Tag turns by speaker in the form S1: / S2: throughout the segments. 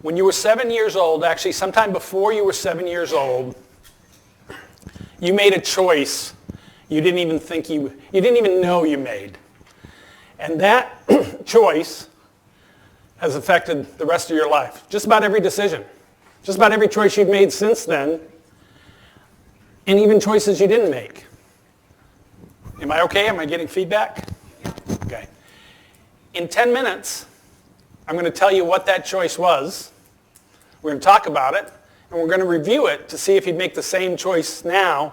S1: when you were 7 years old, actually sometime before you were 7 years old, you made a choice you didn't even know you made. And that choice has affected the rest of your life. Just about every decision. Just about every choice you've made since then, and even choices you didn't make. Am I okay? Am I getting feedback? Okay. In 10 minutes, I'm going to tell you what that choice was. We're going to talk about it, and we're going to review it to see if you'd make the same choice now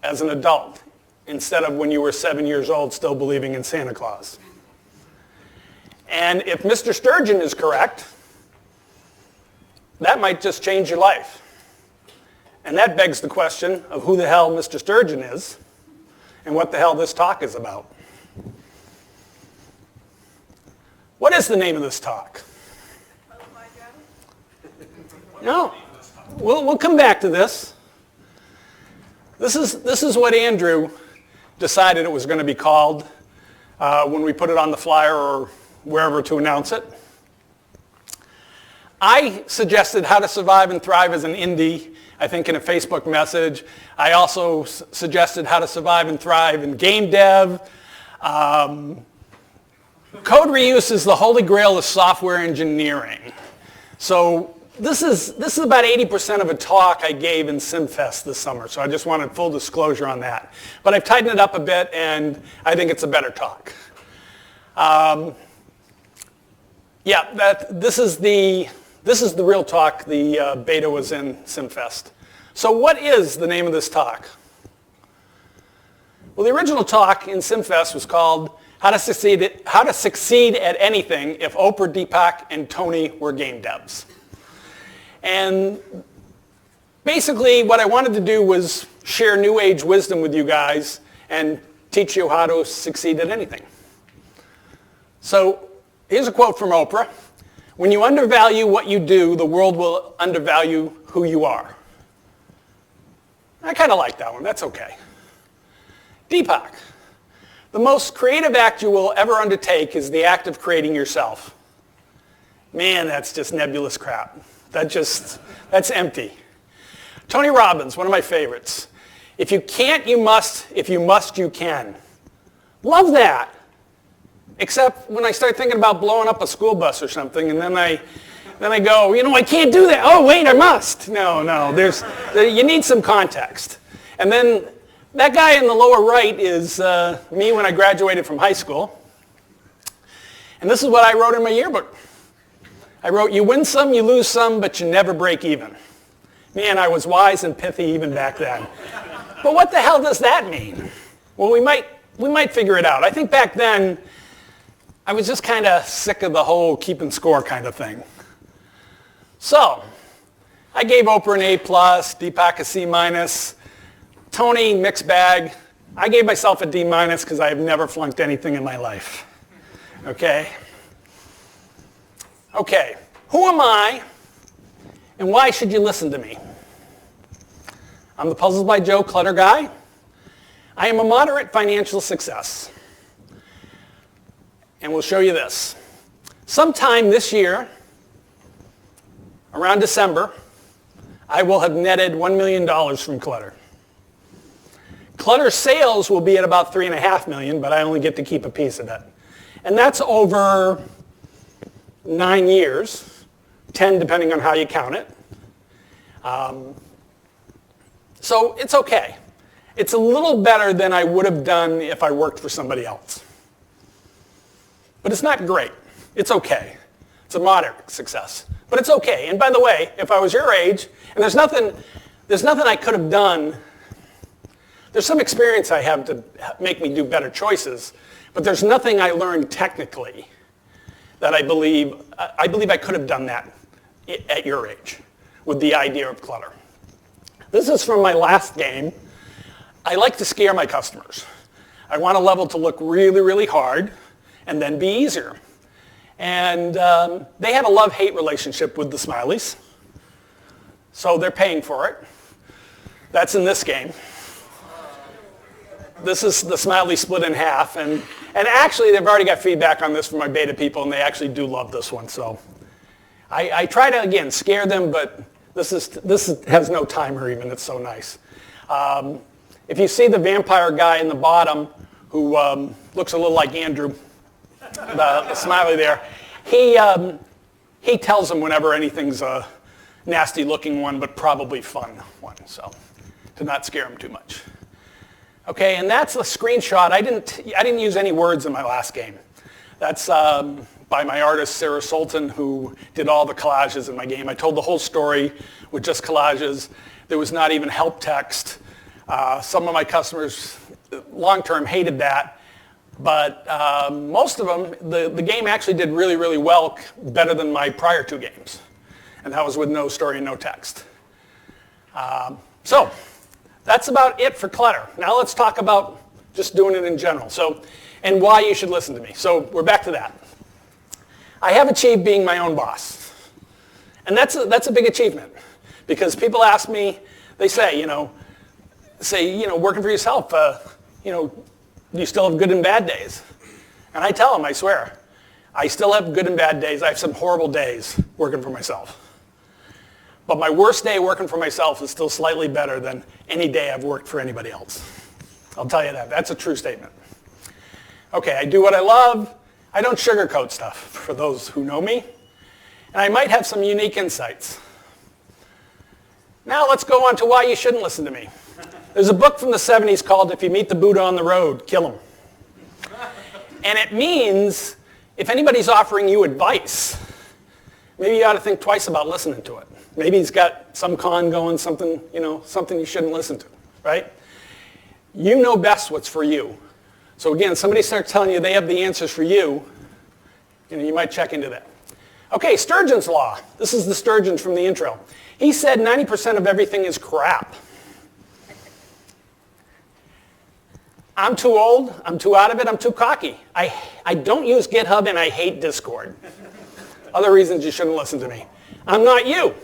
S1: as an adult, instead of when you were 7 years old still believing in Santa Claus. And if Mr. Sturgeon is correct, that might just change your life. And that begs the question of who the hell Mr. Sturgeon is and what the hell this talk is about. What is the name of this talk? No, we'll come back to this. This is what Andrew decided it was going to be called when we put it on the flyer or wherever to announce it. I suggested how to survive and thrive as an indie, I think in a Facebook message. I also suggested how to survive and thrive in game dev. Code reuse is the holy grail of software engineering. So this is about 80% of a talk I gave in SimFest this summer, so I just wanted full disclosure on that. But I've tightened it up a bit, and I think it's a better talk. This is the real talk. The beta was in SimFest. So what is the name of this talk? Well, the original talk in SimFest was called How to Succeed at Anything If Oprah, Deepak, and Tony Were Game Devs. And basically what I wanted to do was share new age wisdom with you guys and teach you how to succeed at anything. So here's a quote from Oprah. When you undervalue what you do, the world will undervalue who you are. I kind of like that one. That's okay. Deepak. The most creative act you will ever undertake is the act of creating yourself. Man, that's just nebulous crap. That's empty. Tony Robbins, one of my favorites. If you can't, you must. If you must, you can. Love that. Except when I start thinking about blowing up a school bus or something, and then I go, I can't do that. Oh, wait, I must. No, you need some context. And then that guy in the lower right is me when I graduated from high school. And this is what I wrote in my yearbook. I wrote, you win some, you lose some, but you never break even. Man, I was wise and pithy even back then. But what the hell does that mean? Well, we might figure it out. I think back then, I was just kind of sick of the whole keeping score kind of thing. So, I gave Oprah an A+, Deepak a C-, Tony, mixed bag. I gave myself a D- because I have never flunked anything in my life. Okay? Okay, who am I, and why should you listen to me? I'm the Puzzles by Joe Clutter guy. I am a moderate financial success. And we'll show you this. Sometime this year, around December, I will have netted $1 million from Clutter. Clutter sales will be at about $3.5 million, but I only get to keep a piece of it. And that's over 9 years, 10 depending on how you count it. So it's okay. It's a little better than I would have done if I worked for somebody else. But it's not great. It's okay. It's a moderate success. But it's okay. And by the way, if I was your age, and there's nothing I could have done, there's some experience I have to make me do better choices, but there's nothing I learned technically that I believe I could have done that at your age with the idea of Clutter. This is from my last game. I like to scare my customers. I want a level to look really, really hard and then be easier. And they have a love-hate relationship with the smileys, so they're paying for it. That's in this game. This is the smiley split in half, and actually they've already got feedback on this from my beta people, and they actually do love this one. So I try to, again, scare them, but this has no timer even. It's so nice. If you see the vampire guy in the bottom who looks a little like Andrew, the smiley there, he tells them whenever anything's a nasty-looking one, but probably fun one, so to not scare them too much. Okay, and that's a screenshot. I didn't use any words in my last game. That's by my artist, Sarah Sultan, who did all the collages in my game. I told the whole story with just collages. There was not even help text. Some of my customers long-term hated that, but most of them, the game actually did really, really well, better than my prior 2 games. And that was with no story and no text. So that's about it for clutter. Now let's talk about just doing it in general. So, and why you should listen to me. So we're back to that. I have achieved being my own boss. And that's a big achievement. Because people ask me, they say, working for yourself, do you still have good and bad days? And I tell them, I swear, I still have good and bad days. I have some horrible days working for myself. But my worst day working for myself is still slightly better than any day I've worked for anybody else. I'll tell you that. That's a true statement. Okay, I do what I love. I don't sugarcoat stuff, for those who know me. And I might have some unique insights. Now let's go on to why you shouldn't listen to me. There's a book from the 70s called If You Meet the Buddha on the Road, Kill Him. And it means if anybody's offering you advice, maybe you ought to think twice about listening to it. Maybe he's got some con going, something you shouldn't listen to, right? You know best what's for you. So again, somebody starts telling you they have the answers for you, you might check into that. Okay, Sturgeon's law. This is the Sturgeon from the intro. He said 90% of everything is crap. I'm too old, I'm too out of it, I'm too cocky. I don't use GitHub and I hate Discord. Other reasons you shouldn't listen to me. I'm not you.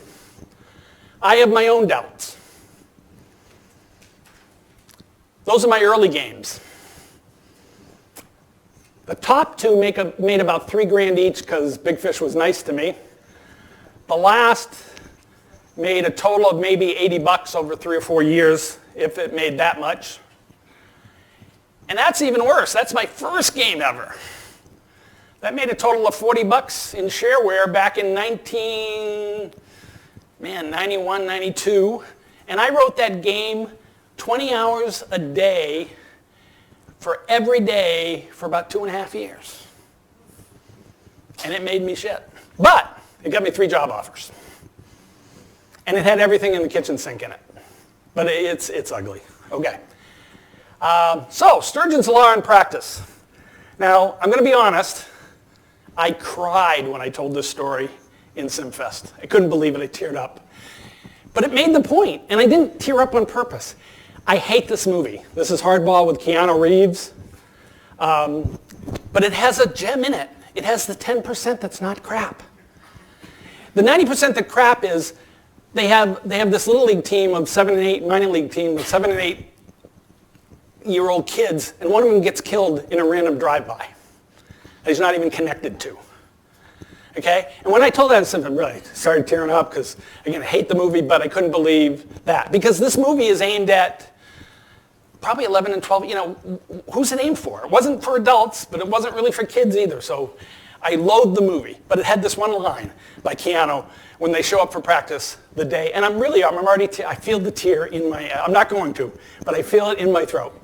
S1: I have my own doubts. Those are my early games. The top 2 made about $3,000 each because Big Fish was nice to me. The last made a total of maybe $80 over 3 or 4 years, if it made that much. And that's even worse. That's my first game ever. That made a total of $40 in shareware back in 91, 92. And I wrote that game 20 hours a day for every day for about 2.5 years. And it made me shit. But it got me 3 job offers. And it had everything in the kitchen sink in it. But it's ugly. Okay. So, Sturgeon's law in practice. Now, I'm going to be honest. I cried when I told this story in SimFest. I couldn't believe it. I teared up. But it made the point, and I didn't tear up on purpose. I hate this movie. This is Hardball with Keanu Reeves. But it has a gem in it. It has the 10% that's not crap. The 90% that crap is they have this little league team of 7 and 8, minor league team of 7 and 8-year-old kids, and one of them gets killed in a random drive-by. He's not even connected to. Okay? And when I told that, I really started tearing up because, again, I hate the movie, but I couldn't believe that. Because this movie is aimed at probably 11 and 12, who's it aimed for? It wasn't for adults, but it wasn't really for kids either. So I loathed the movie. But it had this one line by Keanu when they show up for practice the day. And I feel the tear in my, I'm not going to, but I feel it in my throat.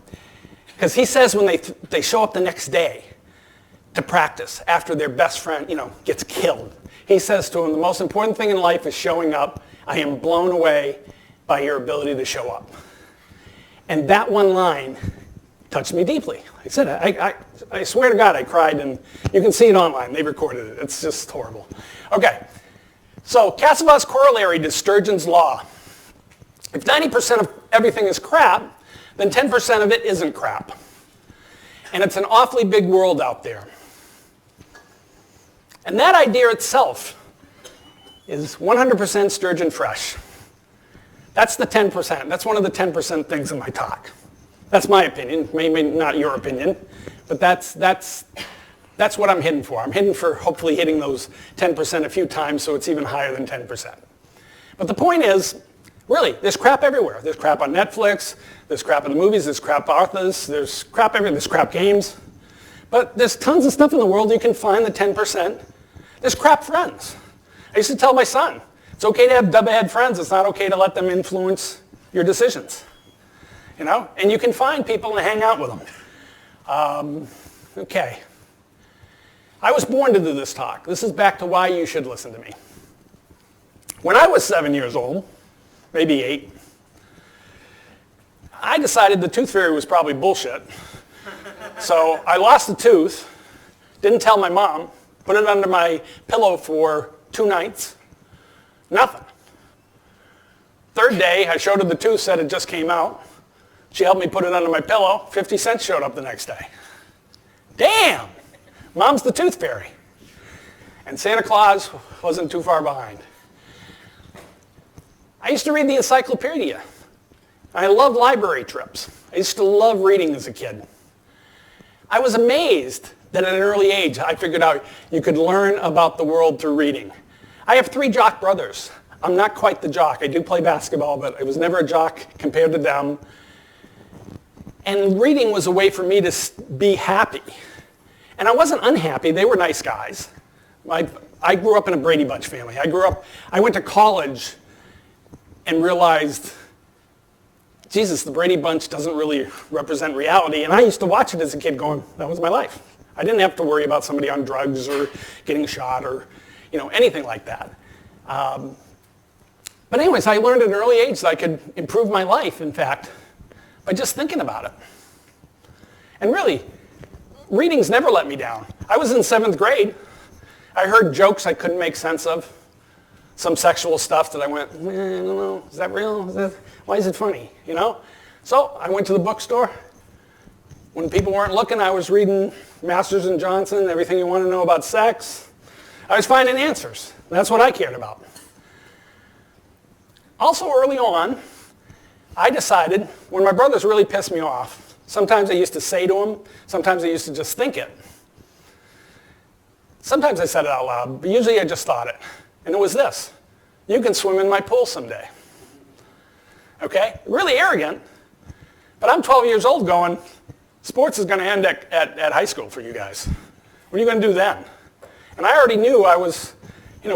S1: Because he says when they show up the next day to practice after their best friend, gets killed, he says to him, the most important thing in life is showing up. I am blown away by your ability to show up. And that one line touched me deeply. I said, I swear to God, I cried, and you can see it online. They recorded it. It's just horrible. Okay, so Casavant's corollary to Sturgeon's law. If 90% of everything is crap, then 10% of it isn't crap. And it's an awfully big world out there. And that idea itself is 100% Sturgeon fresh. That's the 10%. That's one of the 10% things in my talk. That's my opinion, maybe not your opinion, but that's That's what I'm hitting for. I'm hitting for hopefully hitting those 10% a few times so it's even higher than 10%. But the point is, really, there's crap everywhere. There's crap on Netflix, there's crap in the movies, there's crap authors, there's crap everywhere, there's crap games. But there's tons of stuff in the world you can find the 10%. There's crap friends. I used to tell my son, it's okay to have dubhead friends, it's not okay to let them influence your decisions. You know? And you can find people and hang out with them. Okay. I was born to do this talk. This is back to why you should listen to me. When I was 7 years old, maybe 8, I decided the tooth fairy was probably bullshit. So I lost a tooth, didn't tell my mom, put it under my pillow for 2 nights, nothing. Third day, I showed her the tooth, said it just came out. She helped me put it under my pillow. 50 cents showed up the next day. Damn! Mom's the tooth fairy. And Santa Claus wasn't too far behind. I used to read the encyclopedia. I loved library trips. I used to love reading as a kid. I was amazed that at an early age I figured out you could learn about the world through reading. I have 3 jock brothers. I'm not quite the jock. I do play basketball, but I was never a jock compared to them. And reading was a way for me to be happy. And I wasn't unhappy. They were nice guys. I grew up in a Brady Bunch family. I went to college and realized, Jesus, the Brady Bunch doesn't really represent reality. And I used to watch it as a kid going, that was my life. I didn't have to worry about somebody on drugs or getting shot or anything like that. But anyways, I learned at an early age that I could improve my life, in fact, by just thinking about it. And really, reading's never let me down. I was in 7th grade. I heard jokes I couldn't make sense of. Some sexual stuff that I went, I don't know, is that real? Why is it funny? So I went to the bookstore. When people weren't looking, I was reading Masters and Johnson, everything you want to know about sex. I was finding answers. That's what I cared about. Also early on, I decided, when my brothers really pissed me off, sometimes I used to say to them, sometimes I used to just think it. Sometimes I said it out loud, but usually I just thought it. And it was this: you can swim in my pool someday. Okay? Really arrogant, but I'm 12 years old going, sports is going to end at high school for you guys. What are you going to do then? And I already knew I was,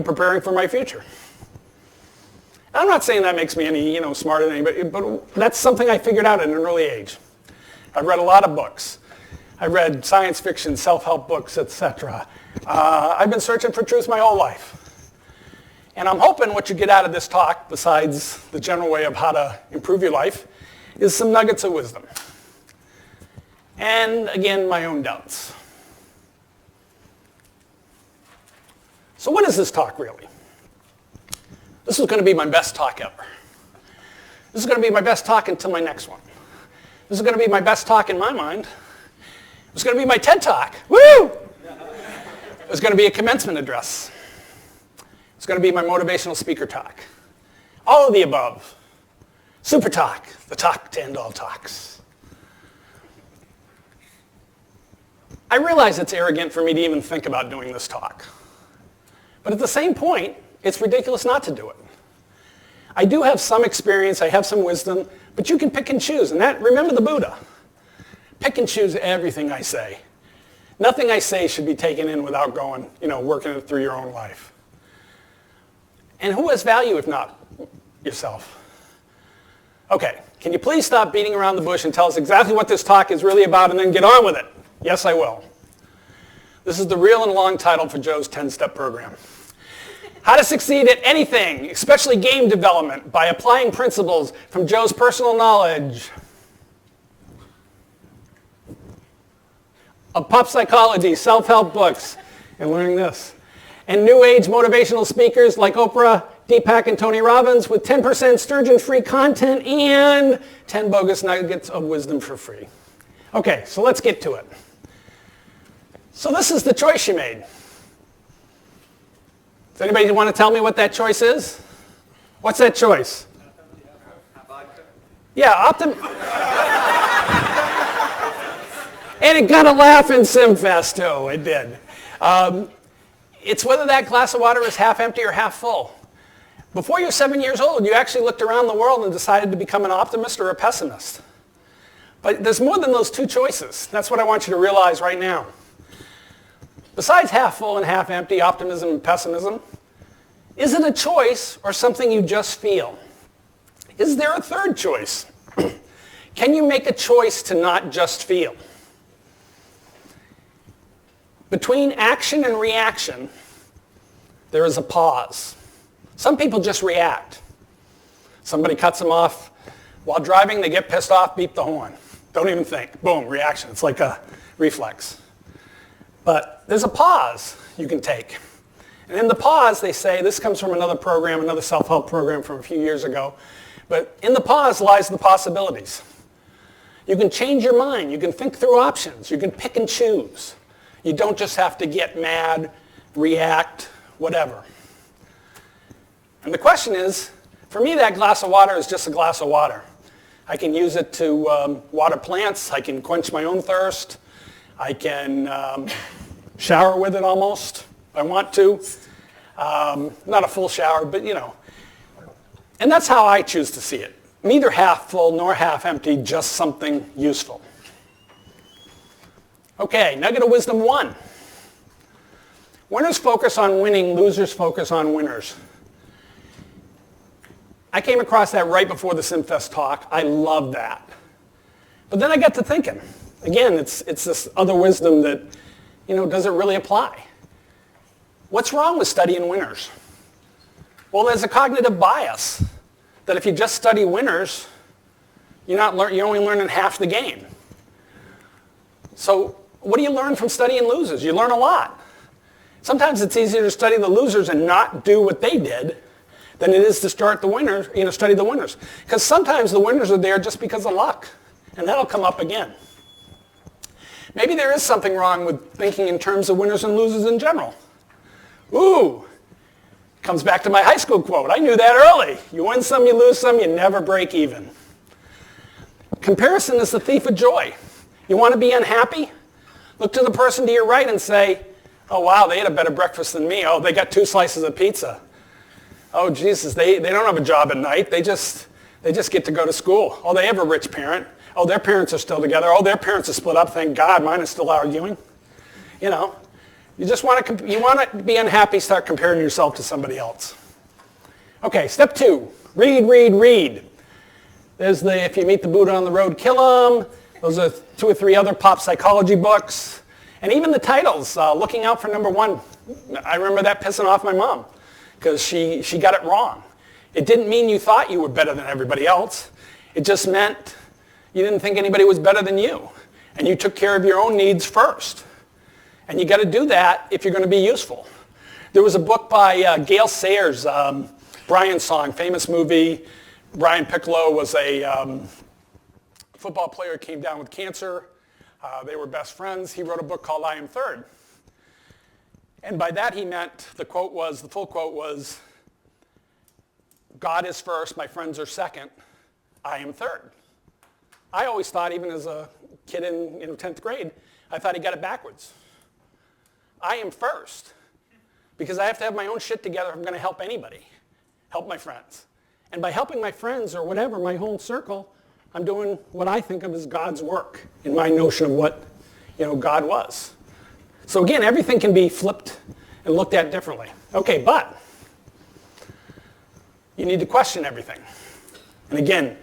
S1: preparing for my future. And I'm not saying that makes me any, smarter than anybody, but that's something I figured out at an early age. I've read a lot of books. I read science fiction, self-help books, etc. I've been searching for truth my whole life. And I'm hoping what you get out of this talk, besides the general way of how to improve your life, is some nuggets of wisdom. And again, my own doubts. So what is this talk really? This is going to be my best talk ever. This is going to be my best talk until my next one. This is going to be my best talk in my mind. It's going to be my TED Talk. Woo! It's going to be a commencement address. It's going to be my motivational speaker talk. All of the above. Super talk, the talk to end all talks. I realize it's arrogant for me to even think about doing this talk. But at the same point, it's ridiculous not to do it. I do have some experience, I have some wisdom, but you can pick and choose. And remember the Buddha. Pick and choose everything I say. Nothing I say should be taken in without going, working it through your own life. And who has value if not yourself? Okay, can you please stop beating around the bush and tell us exactly what this talk is really about and then get on with it? Yes, I will. This is the real and long title for Joe's 10-step program. How to succeed at anything, especially game development, by applying principles from Joe's personal knowledge of pop psychology, self-help books, and learning this. And new age motivational speakers like Oprah, Deepak, and Tony Robbins with 10% Sturgeon-free content and 10 bogus nuggets of wisdom for free. Okay, so let's get to it. So this is the choice you made. Does anybody want to tell me what that choice is? What's that choice? Yeah, And it got a laugh in SimFest too, it did. It's whether that glass of water is half empty or half full. Before you're 7 years old, you actually looked around the world and decided to become an optimist or a pessimist. But there's more than those two choices. That's what I want you to realize right now. Besides half full and half empty, optimism and pessimism, is it a choice or something you just feel? Is there a third choice? Can you make a choice to not just feel? Between action and reaction, there is a pause. Some people just react. Somebody cuts them off while driving, they get pissed off, beep the horn. Don't even think. Boom, reaction. It's like a reflex. But there's a pause you can take. And in the pause, they say, this comes from another program, another self-help program from a few years ago, but in the pause lies the possibilities. You can change your mind. You can think through options. You can pick and choose. You don't just have to get mad, react, whatever. And the question is, for me, that glass of water is just a glass of water. I can use it to water plants. I can quench my own thirst. I can shower with it almost if I want to. Not a full shower, but you know. And that's how I choose to see it. Neither half full nor half empty, just something useful. Okay, nugget of wisdom 1. Winners focus on winning, losers focus on winners. I came across that right before the SimFest talk. I love that. But then I got to thinking. Again, it's this other wisdom that, does it really apply? What's wrong with studying winners? Well, there's a cognitive bias that if you just study winners, you're only learning half the game. So what do you learn from studying losers? You learn a lot. Sometimes it's easier to study the losers and not do what they did than it is to study the winners. Because sometimes the winners are there just because of luck, and that'll come up again. Maybe there is something wrong with thinking in terms of winners and losers in general. Ooh, comes back to my high school quote. I knew that early. You win some, you lose some, you never break even. Comparison is the thief of joy. You want to be unhappy? Look to the person to your right and say, oh wow, they had a better breakfast than me. Oh, they got 2 slices of pizza. Oh Jesus, they don't have a job at night. They just get to go to school. Oh, they have a rich parent. Oh, their parents are still together. Oh, their parents are split up. Thank God, mine is still arguing. You just want to be unhappy, start comparing yourself to somebody else. Okay, step 2, read. There's the If You Meet the Buddha on the Road, Kill 'Em. Those are 2 or 3 other pop psychology books. And even the titles, Looking Out for Number 1. I remember that pissing off my mom because she got it wrong. It didn't mean you thought you were better than everybody else. It just meant you didn't think anybody was better than you. And you took care of your own needs first. And you got to do that if you're going to be useful. There was a book by Gail Sayers, Brian Song, famous movie. Brian Piccolo was a football player who came down with cancer. They were best friends. He wrote a book called I Am Third. And by that he meant, the full quote was, God is first, my friends are second, I am third. I always thought, even as a kid in 10th grade, I thought he got it backwards. I am first because I have to have my own shit together if I'm going to help anybody, help my friends. And by helping my friends or whatever, my whole circle, I'm doing what I think of as God's work in my notion of what God was. So again, everything can be flipped and looked at differently. Okay, but you need to question everything. And again,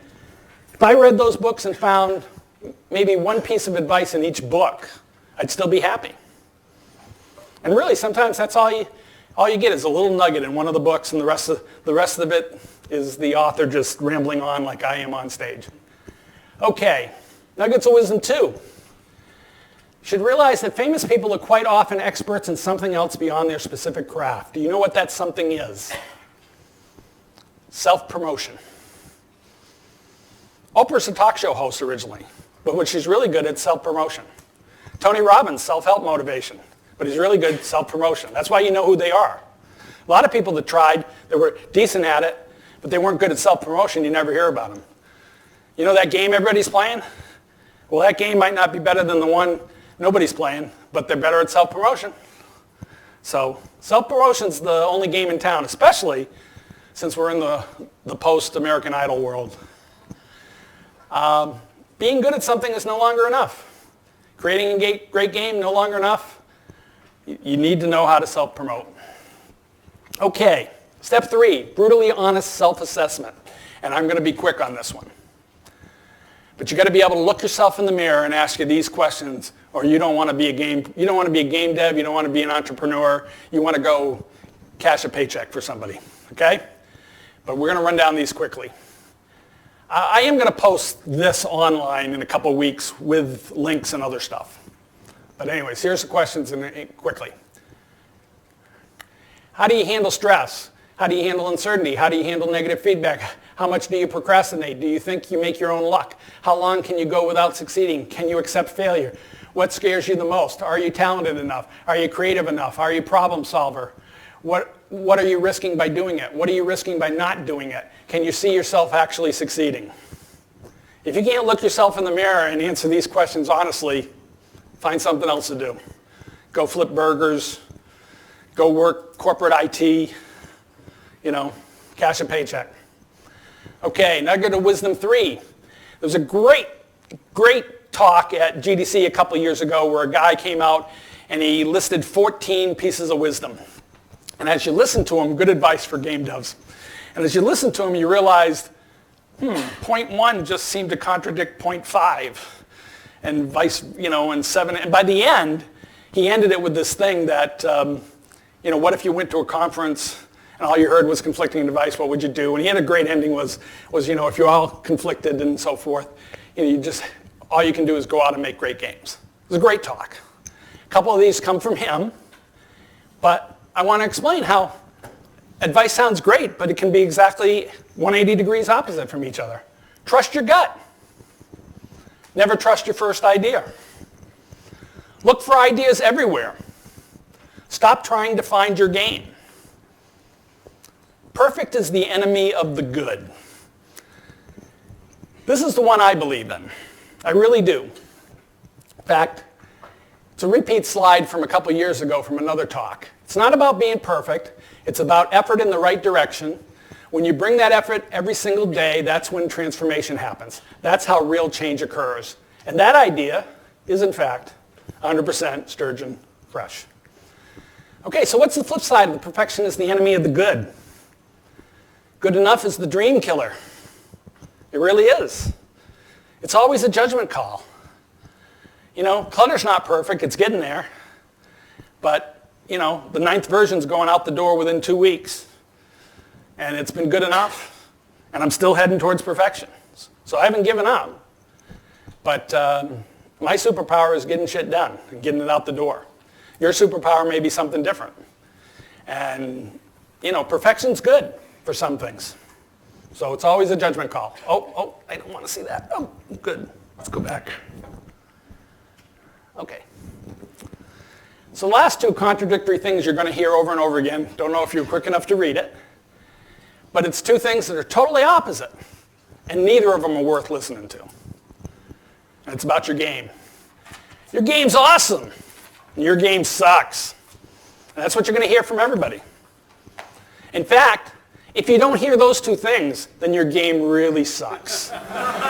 S1: if I read those books and found maybe one piece of advice in each book, I'd still be happy. And really, sometimes that's all you get is a little nugget in one of the books, and the rest of it is the author just rambling on like I am on stage. Okay, nuggets of wisdom 2. You should realize that famous people are quite often experts in something else beyond their specific craft. Do you know what that something is? Self-promotion. Oprah's a talk show host originally, but what she's really good at self-promotion. Tony Robbins, self-help motivation, but he's really good at self-promotion. That's why you know who they are. A lot of people that tried, that were decent at it, but they weren't good at self-promotion, you never hear about them. You know that game everybody's playing? Well, that game might not be better than the one Nobody's playing, but they're better at self-promotion. So self-promotion's the only game in town, especially since we're in the post-American Idol world. Being good at something is no longer enough. Creating a great game, no longer enough. You need to know how to self-promote. Okay, step 3, brutally honest self-assessment. And I'm going to be quick on this one. But you got to be able to look yourself in the mirror and ask you these questions, or you don't want to be a game dev, you don't want to be an entrepreneur, you want to go cash a paycheck for somebody, okay? But we're going to run down these quickly. I am going to post this online in a couple of weeks with links and other stuff. But anyways, here's the questions quickly. How do you handle stress? How do you handle uncertainty? How do you handle negative feedback? How much do you procrastinate? Do you think you make your own luck? How long can you go without succeeding? Can you accept failure? What scares you the most? Are you talented enough? Are you creative enough? Are you a problem solver? What are you risking by doing it? What are you risking by not doing it? Can you see yourself actually succeeding? If you can't look yourself in the mirror and answer these questions honestly, find something else to do. Go flip burgers. Go work corporate IT. Cash a paycheck. Okay, now go to wisdom 3. There was a great talk at GDC a couple years ago where a guy came out and he listed 14 pieces of wisdom. And as you listen to him, good advice for game devs. And as you listen to him, you realized, point 1 just seemed to contradict point 5. And and 7. And by the end, he ended it with this thing that, what if you went to a conference and all you heard was conflicting advice, what would you do? And he had a great ending was if you're all conflicted and so forth, all you can do is go out and make great games. It was a great talk. A couple of these come from him, but I want to explain how advice sounds great, but it can be exactly 180 degrees opposite from each other. Trust your gut. Never trust your first idea. Look for ideas everywhere. Stop trying to find your game. Perfect is the enemy of the good. This is the one I believe in. I really do. In fact, it's a repeat slide from a couple years ago from another talk. It's not about being perfect. It's about effort in the right direction. When you bring that effort every single day, that's when transformation happens. That's how real change occurs. And that idea is, in fact, 100% Sturgeon fresh. Okay, so what's the flip side of the perfection is the enemy of the good? Good enough is the dream killer. It really is. It's always a judgment call. Clutter's not perfect. It's getting there. But, the 9th version's going out the door within 2 weeks. And it's been good enough. And I'm still heading towards perfection. So I haven't given up. But my superpower is getting shit done and getting it out the door. Your superpower may be something different. And, perfection's good for some things. So it's always a judgment call. Oh, I don't want to see that. Oh, good. Let's go back. Okay. So the last 2 contradictory things you're going to hear over and over again. Don't know if you're quick enough to read it. But it's 2 things that are totally opposite. And neither of them are worth listening to. And it's about your game. Your game's awesome. And your game sucks. And that's what you're going to hear from everybody. In fact, if you don't hear those 2 things, then your game really sucks.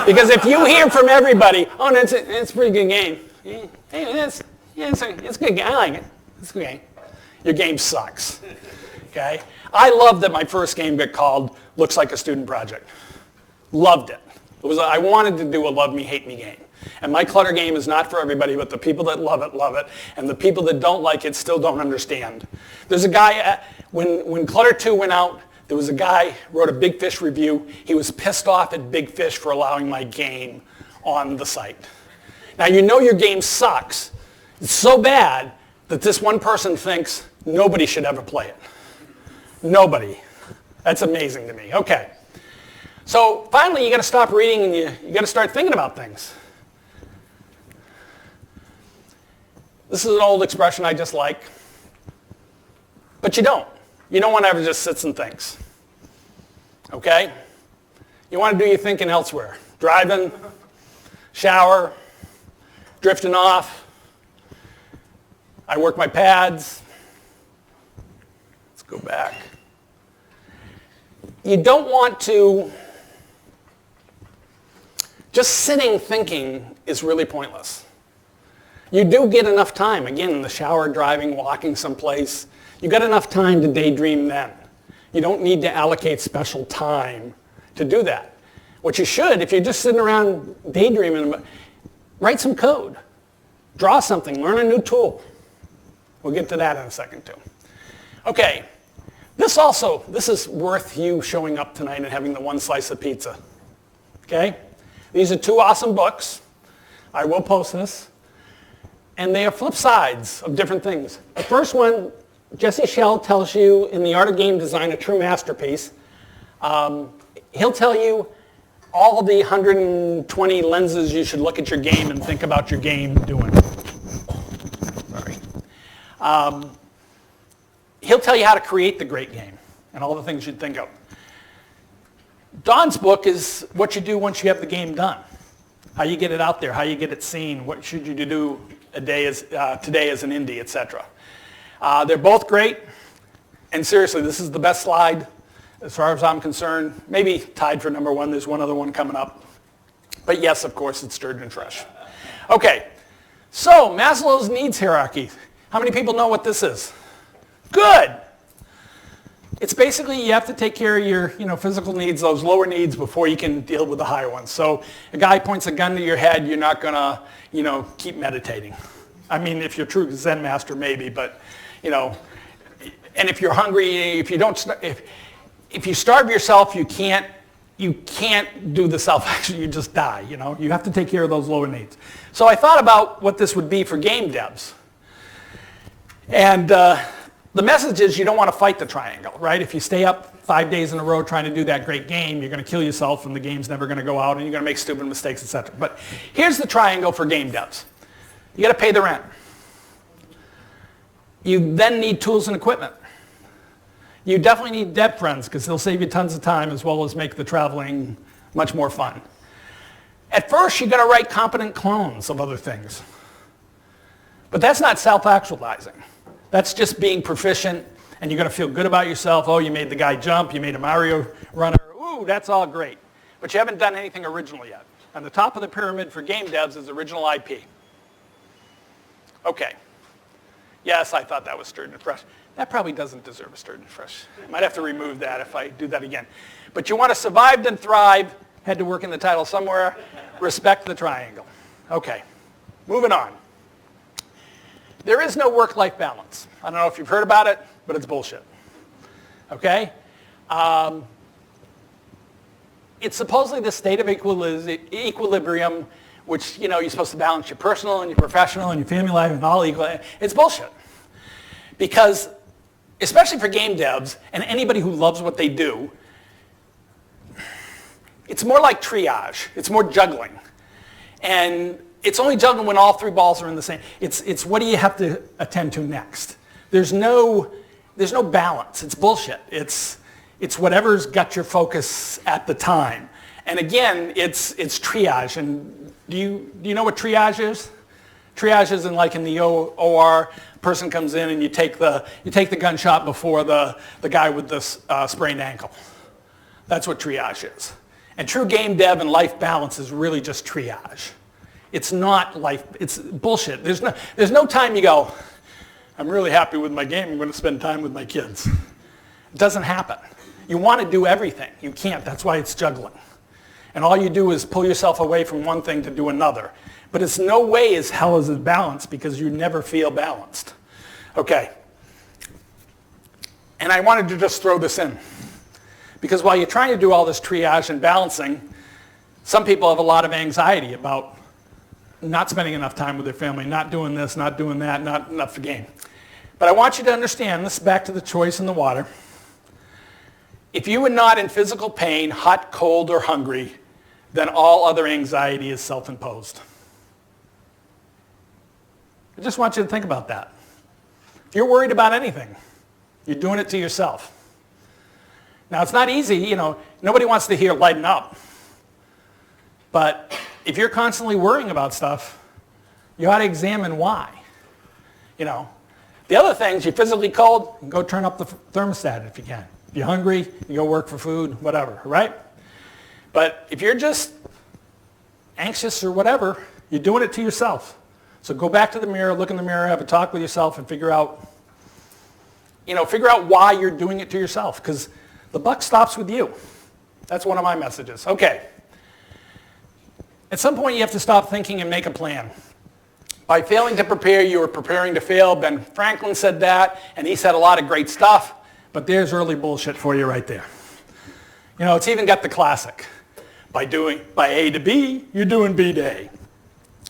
S1: Because if you hear from everybody, it's a pretty good game. Hey, it's a good game. I like it. It's a good game. Your game sucks. Okay? I love that my first game got called Looks Like a Student Project. Loved it. I wanted to do a love me, hate me game. And my clutter game is not for everybody, but the people that love it, and the people that don't like it still don't understand. There's a guy, when Clutter 2 went out, there was a guy wrote a Big Fish review. He was pissed off at Big Fish for allowing my game on the site. Now your game sucks. It's so bad that this one person thinks nobody should ever play it. Nobody. That's amazing to me. Okay. So finally you got to stop reading and you got to start thinking about things. This is an old expression I just like. But you don't. You don't want to ever just sit and thinks. Okay? You want to do your thinking elsewhere. Driving, shower, drifting off, I work my pads. Let's go back. You don't want to, just sitting thinking is really pointless. You do get enough time, again, in the shower, driving, walking someplace. You got enough time to daydream then. You don't need to allocate special time to do that. What you should, if you're just sitting around daydreaming, write some code. Draw something, learn a new tool. We'll get to that in a second too. Okay, this is worth you showing up tonight and having the one slice of pizza. Okay? These are two awesome books. I will post this. And they are flip sides of different things. The first one, Jesse Schell tells you in The Art of Game Design, a true masterpiece, he'll tell you all the 120 lenses you should look at your game and think about your game doing. Sorry. He'll tell you how to create the great game and all the things you'd think of. Don's book is what you do once you have the game done. How you get it out there, how you get it seen, what should you do today as an indie, etc. They're both great, and seriously, this is the best slide as far as I'm concerned. Maybe tied for number one. There's one other one coming up. But yes, of course, it's Sturgeon Fresh. Okay, so Maslow's needs hierarchy. How many people know what this is? Good. It's basically you have to take care of your physical needs, those lower needs, before you can deal with the higher ones. So a guy points a gun to your head, you're not going to keep meditating. I mean, if you're a true Zen master, maybe, but, and if you're hungry, if you starve yourself, you can't do the self-action, you just die, You have to take care of those lower needs. So I thought about what this would be for game devs. And the message is you don't want to fight the triangle, right? If you stay up 5 days in a row trying to do that great game, you're going to kill yourself and the game's never going to go out and you're going to make stupid mistakes, etc. But here's the triangle for game devs. You got to pay the rent. You then need tools and equipment. You definitely need dev friends because they'll save you tons of time as well as make the traveling much more fun. At first, you're going to write competent clones of other things. But that's not self-actualizing. That's just being proficient, and you're going to feel good about yourself. Oh, you made the guy jump. You made a Mario runner. Ooh, that's all great. But you haven't done anything original yet. On the top of the pyramid for game devs is original IP. Okay. Yes, I thought that was Sturgeon Fresh. That probably doesn't deserve a Sturgeon Fresh. I might have to remove that if I do that again. But you want to survive then thrive. Had to work in the title somewhere. Respect the triangle. Okay. Moving on. There is no work-life balance. I don't know if you've heard about it, but it's bullshit. Okay? It's supposedly the state of equilibrium, which, you're supposed to balance your personal and your professional and your family life and all equal. It's bullshit. Because, especially for game devs and anybody who loves what they do, it's more like triage. It's more juggling. And it's only juggling when all three balls are in the same. It's what do you have to attend to next? There's no balance. It's bullshit. It's whatever's got your focus at the time. And again, it's triage. And do you know what triage is? Triage is in the OR. Person comes in and you take the gunshot before the guy with the sprained ankle. That's what triage is. And true game dev and life balance is really just triage. It's not life. It's bullshit. There's no time you go, I'm really happy with my game. I'm going to spend time with my kids. It doesn't happen. You want to do everything. You can't. That's why it's juggling. And all you do is pull yourself away from one thing to do another. But it's no way as hell as it's balanced because you never feel balanced. Okay. And I wanted to just throw this in. Because while you're trying to do all this triage and balancing, some people have a lot of anxiety about not spending enough time with their family, not doing this, not doing that, not enough for game. But I want you to understand, this is back to the choice in the water. If you are not in physical pain, hot, cold, or hungry, then all other anxiety is self-imposed. I just want you to think about that. If you're worried about anything, you're doing it to yourself. Now, it's not easy, nobody wants to hear lighten up. But if you're constantly worrying about stuff, you ought to examine why. The other things, you're physically cold, go turn up the thermostat if you can. If you're hungry, you go work for food, whatever, right? But if you're just anxious or whatever, you're doing it to yourself. So go back to the mirror, look in the mirror, have a talk with yourself, and figure out why you're doing it to yourself, because the buck stops with you. That's one of my messages. Okay. At some point, you have to stop thinking and make a plan. By failing to prepare, you are preparing to fail. Ben Franklin said that, and he said a lot of great stuff, but there's early bullshit for you right there. It's even got the classic. By A to B, you're doing B to A.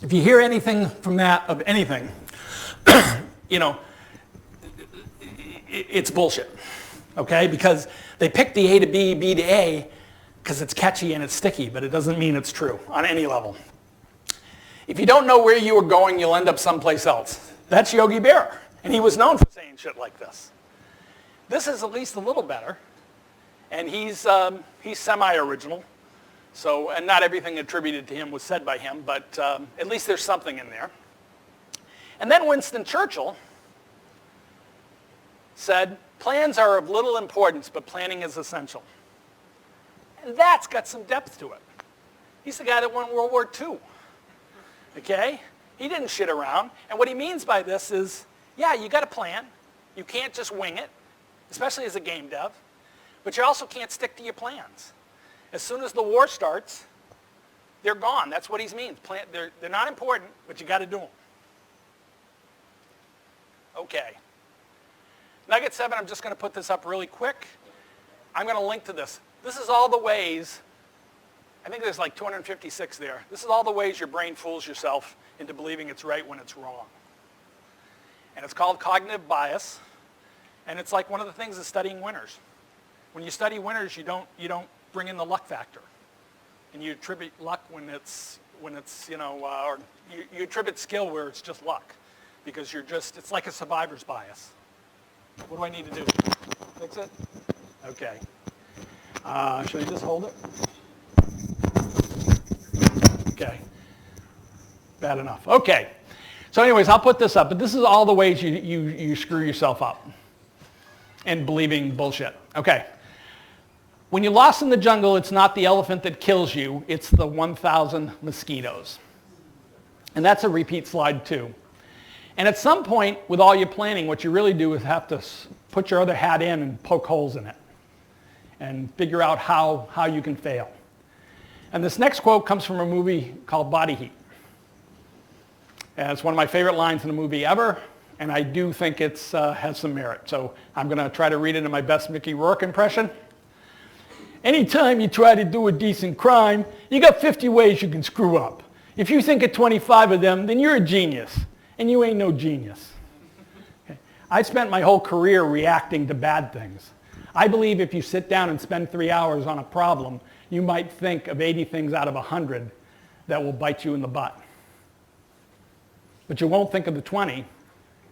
S1: If you hear anything from that of anything, it's bullshit, okay? Because they picked the A to B, B to A, because it's catchy and it's sticky, but it doesn't mean it's true on any level. If you don't know where you are going, you'll end up someplace else. That's Yogi Berra, and he was known for saying shit like this. This is at least a little better, and he's semi-original. So, and not everything attributed to him was said by him, but at least there's something in there. And then Winston Churchill said, plans are of little importance, but planning is essential. And that's got some depth to it. He's the guy that won World War II. Okay? He didn't shit around. And what he means by this is, yeah, you got a plan. You can't just wing it, especially as a game dev. But you also can't stick to your plans. As soon as the war starts, they're gone. That's what he means. They're not important, but you got to do them. Okay. Nugget 7, I'm just going to put this up really quick. I'm going to link to this. This is all the ways, I think there's like 256 there. This is all the ways your brain fools yourself into believing it's right when it's wrong. And it's called cognitive bias. And it's like one of the things is studying winners. When you study winners, you don't bring in the luck factor, and you attribute luck when it's or you attribute skill where it's just luck, because it's like a survivor's bias. What do I need to do? Fix it? Okay. Should I just hold it? Okay. Bad enough. Okay. So anyways, I'll put this up, but this is all the ways you screw yourself up and believing bullshit. Okay. When you're lost in the jungle, it's not the elephant that kills you, it's the 1,000 mosquitoes. And that's a repeat slide too. And at some point, with all your planning, what you really do is have to put your other hat in and poke holes in it and figure out how you can fail. And this next quote comes from a movie called Body Heat. And it's one of my favorite lines in a movie ever, and I do think it has some merit. So I'm going to try to read it in my best Mickey Rourke impression. Anytime you try to do a decent crime, you got 50 ways you can screw up. If you think of 25 of them, then you're a genius, and you ain't no genius. Okay. I spent my whole career reacting to bad things. I believe if you sit down and spend 3 hours on a problem, you might think of 80 things out of 100 that will bite you in the butt. But you won't think of the 20.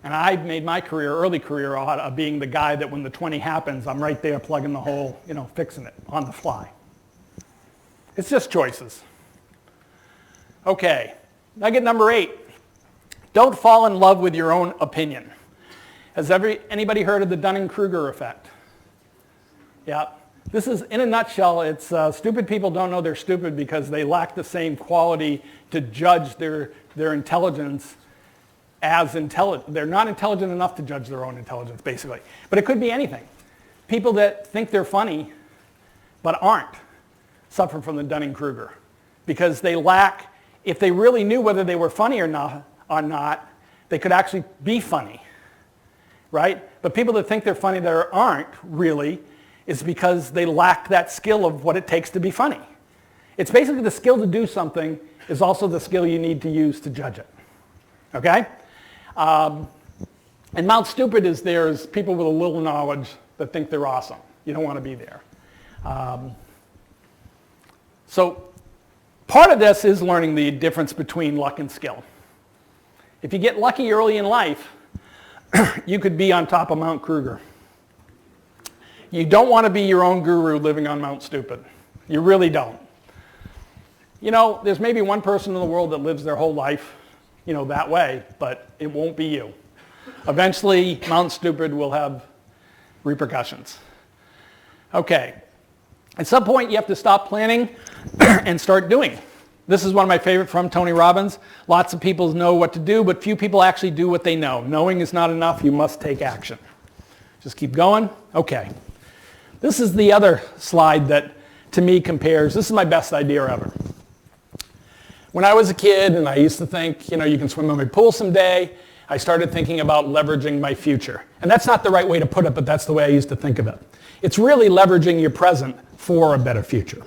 S1: And I made my early career out of being the guy that when the 20 happens, I'm right there plugging the hole, fixing it on the fly. It's just choices. Okay, nugget number 8. Don't fall in love with your own opinion. Has anybody heard of the Dunning-Kruger effect? Yeah. This is, in a nutshell, it's stupid people don't know they're stupid because they lack the same quality to judge their intelligence as intelligent. They're not intelligent enough to judge their own intelligence, basically. But it could be anything. People that think they're funny but aren't suffer from the Dunning-Kruger because they lack, if they really knew whether they were funny or not, they could actually be funny, right? But people that think they're funny that aren't really is because they lack that skill of what it takes to be funny. It's basically the skill to do something is also the skill you need to use to judge it, okay? And Mount Stupid is there's people with a little knowledge that think they're awesome. You don't want to be there. So part of this is learning the difference between luck and skill. If you get lucky early in life, you could be on top of Mount Kruger. You don't want to be your own guru living on Mount Stupid. You really don't. There's maybe one person in the world that lives their whole life, that way, but it won't be you. Eventually, Mount Stupid will have repercussions. Okay. At some point, you have to stop planning and start doing. This is one of my favorite from Tony Robbins. Lots of people know what to do, but few people actually do what they know. Knowing is not enough. You must take action. Just keep going. Okay. This is the other slide that, to me, compares. This is my best idea ever. When I was a kid and I used to think, you can swim in my pool someday, I started thinking about leveraging my future. And that's not the right way to put it, but that's the way I used to think of it. It's really leveraging your present for a better future.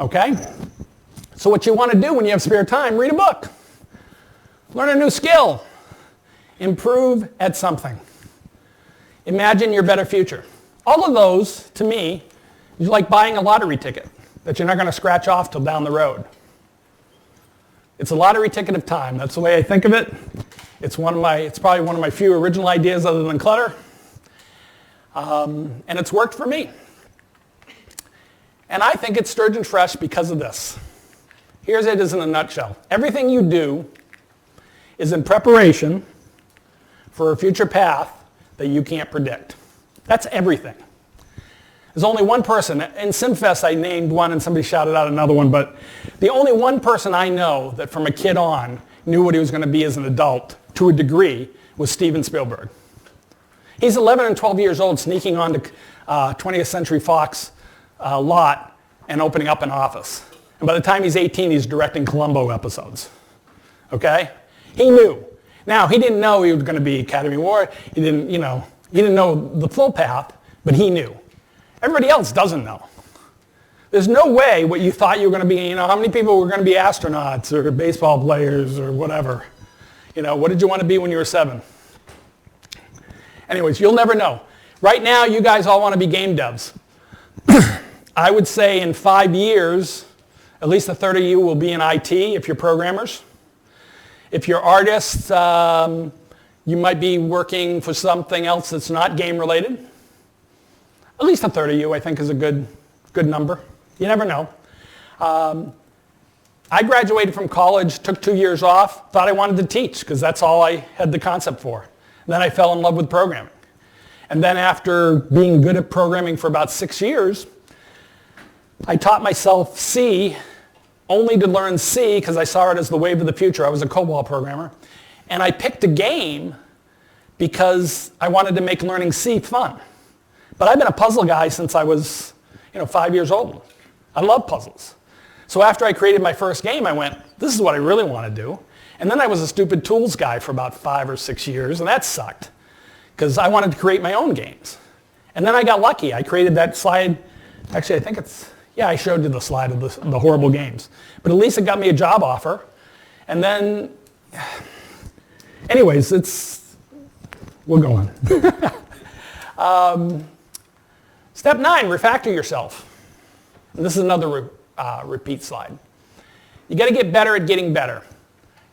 S1: Okay? So what you want to do when you have spare time, read a book. Learn a new skill. Improve at something. Imagine your better future. All of those, to me, is like buying a lottery ticket that you're not going to scratch off till down the road. It's a lottery ticket of time. That's the way I think of it. It's probably one of my few original ideas other than clutter. And it's worked for me. And I think it's Sturgeon Fresh because of this. Here's it in a nutshell. Everything you do is in preparation for a future path that you can't predict. That's everything. There's only one person. In SimFest, I named one and somebody shouted out another one, but the only one person I know that from a kid on knew what he was going to be as an adult to a degree was Steven Spielberg. He's 11 and 12 years old sneaking onto 20th Century Fox lot and opening up an office. And by the time he's 18, he's directing Columbo episodes. Okay? He knew. Now, he didn't know he was going to be Academy Award. He didn't know the full path, but he knew. Everybody else doesn't know. There's no way what you thought you were going to be, how many people were going to be astronauts or baseball players or whatever. What did you want to be when you were 7? Anyways, you'll never know. Right now, you guys all want to be game devs. I would say in 5 years, at least a third of you will be in IT if you're programmers. If you're artists, you might be working for something else that's not game related. At least a third of you, I think, is a good number. You never know. I graduated from college, took 2 years off, thought I wanted to teach because that's all I had the concept for. And then I fell in love with programming. And then after being good at programming for about 6 years, I taught myself C only to learn C because I saw it as the wave of the future. I was a COBOL programmer. And I picked a game because I wanted to make learning C fun. But I've been a puzzle guy since I was 5 years old. I love puzzles. So after I created my first game, I went, this is what I really want to do. And then I was a stupid tools guy for about 5 or 6 years, and that sucked because I wanted to create my own games. And then I got lucky. I created that slide. Actually, I think I showed you the slide of the horrible games. But at least it got me a job offer. And then, anyways, we'll go on. Step 9, refactor yourself. And this is another repeat slide. You got to get better at getting better.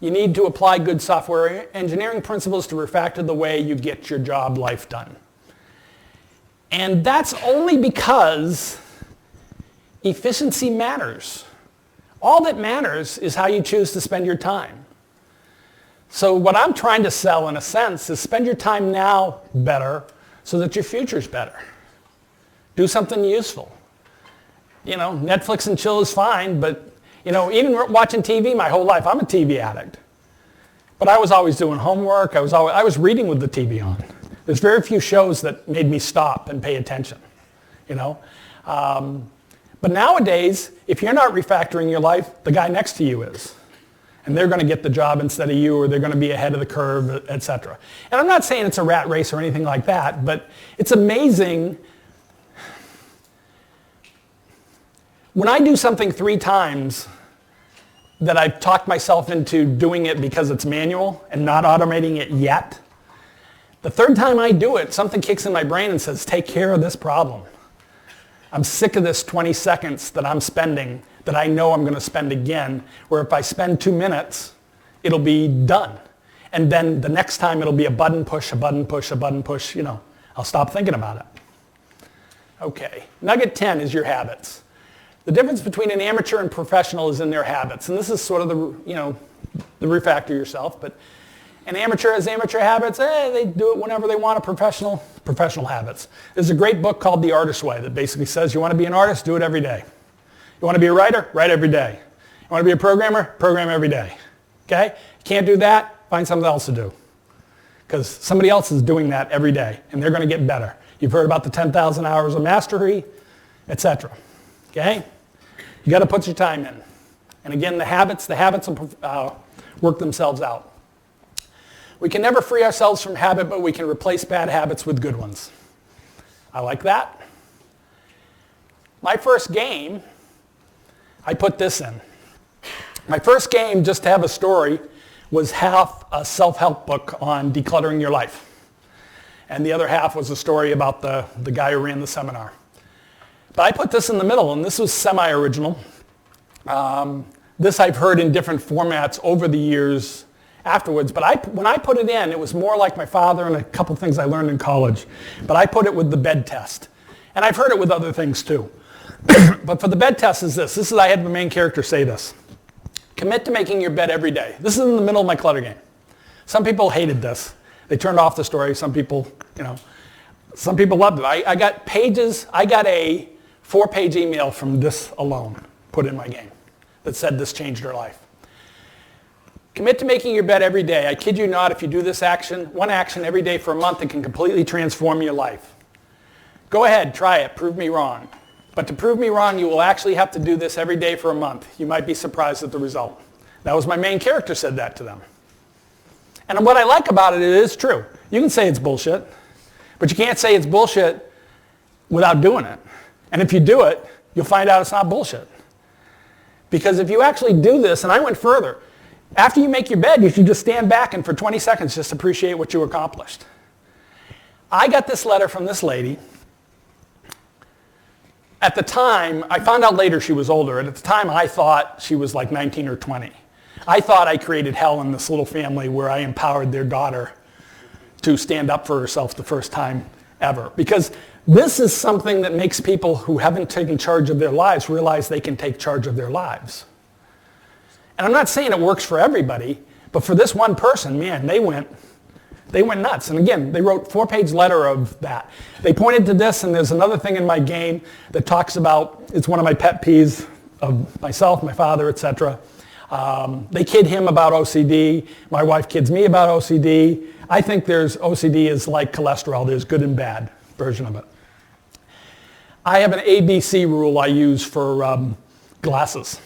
S1: You need to apply good software engineering principles to refactor the way you get your job life done. And that's only because efficiency matters. All that matters is how you choose to spend your time. So what I'm trying to sell, in a sense, is spend your time now better so that your future's better. Do something useful. Netflix and chill is fine, but even watching TV my whole life, I'm a TV addict. But I was always doing homework. I was reading with the TV on. There's very few shows that made me stop and pay attention. But nowadays, if you're not refactoring your life, the guy next to you is. And they're going to get the job instead of you, or they're going to be ahead of the curve, etc. And I'm not saying it's a rat race or anything like that, but it's amazing. When I do something 3 times that I've talked myself into doing it because it's manual and not automating it yet, the 3rd time I do it, something kicks in my brain and says, take care of this problem. I'm sick of this 20 seconds that I'm spending that I know I'm going to spend again, where if I spend 2 minutes, it'll be done. And then the next time it'll be a button push, a button push, a button push, I'll stop thinking about it. Okay, nugget 10 is your habits. The difference between an amateur and professional is in their habits. And this is sort of the refactor yourself. And amateur has amateur habits. They do it whenever they want. Professional habits. There's a great book called The Artist's Way that basically says you want to be an artist, do it every day. You want to be a writer? Write every day. You want to be a programmer? Program every day. Okay? You can't do that? Find something else to do. Because somebody else is doing that every day, and they're going to get better. You've heard about the 10,000 hours of mastery, etc. Okay? You got to put your time in. And again, the habits will work themselves out. We can never free ourselves from habit, but we can replace bad habits with good ones. I like that. My first game, I put this in. My first game, just to have a story, was half a self-help book on decluttering your life. And the other half was a story about the guy who ran the seminar. But I put this in the middle, and this was semi-original. This I've heard in different formats over the years afterwards, but when I put it in, it was more like my father and a couple things I learned in college. But I put it with the bed test. And I've heard it with other things too. But for the bed test is this. I had the main character say this. Commit to making your bed every day. This is in the middle of my clutter game. Some people hated this. They turned off the story. Some people loved it. I got a 4-page email from this alone put in my game that said this changed her life. Commit to making your bed every day. I kid you not, if you do this one action every day for a month, it can completely transform your life. Go ahead, try it, prove me wrong. But to prove me wrong, you will actually have to do this every day for a month. You might be surprised at the result. That was my main character said that to them. And what I like about it is true. You can say it's bullshit, but you can't say it's bullshit without doing it. And if you do it, you'll find out it's not bullshit. Because if you actually do this, and I went further, after you make your bed, you should just stand back and for 20 seconds just appreciate what you accomplished. I got this letter from this lady. At the time, I found out later she was older. And at the time, I thought she was like 19 or 20. I thought I created hell in this little family where I empowered their daughter to stand up for herself the first time ever. Because this is something that makes people who haven't taken charge of their lives realize they can take charge of their lives. And I'm not saying it works for everybody, but for this one person, man, they went nuts. And again, they wrote a 4-page letter of that. They pointed to this, and there's another thing in my game that talks about, it's one of my pet peeves of myself, my father, etc. They kid him about OCD. My wife kids me about OCD. I think OCD is like cholesterol. There's good and bad version of it. I have an ABC rule I use for glasses.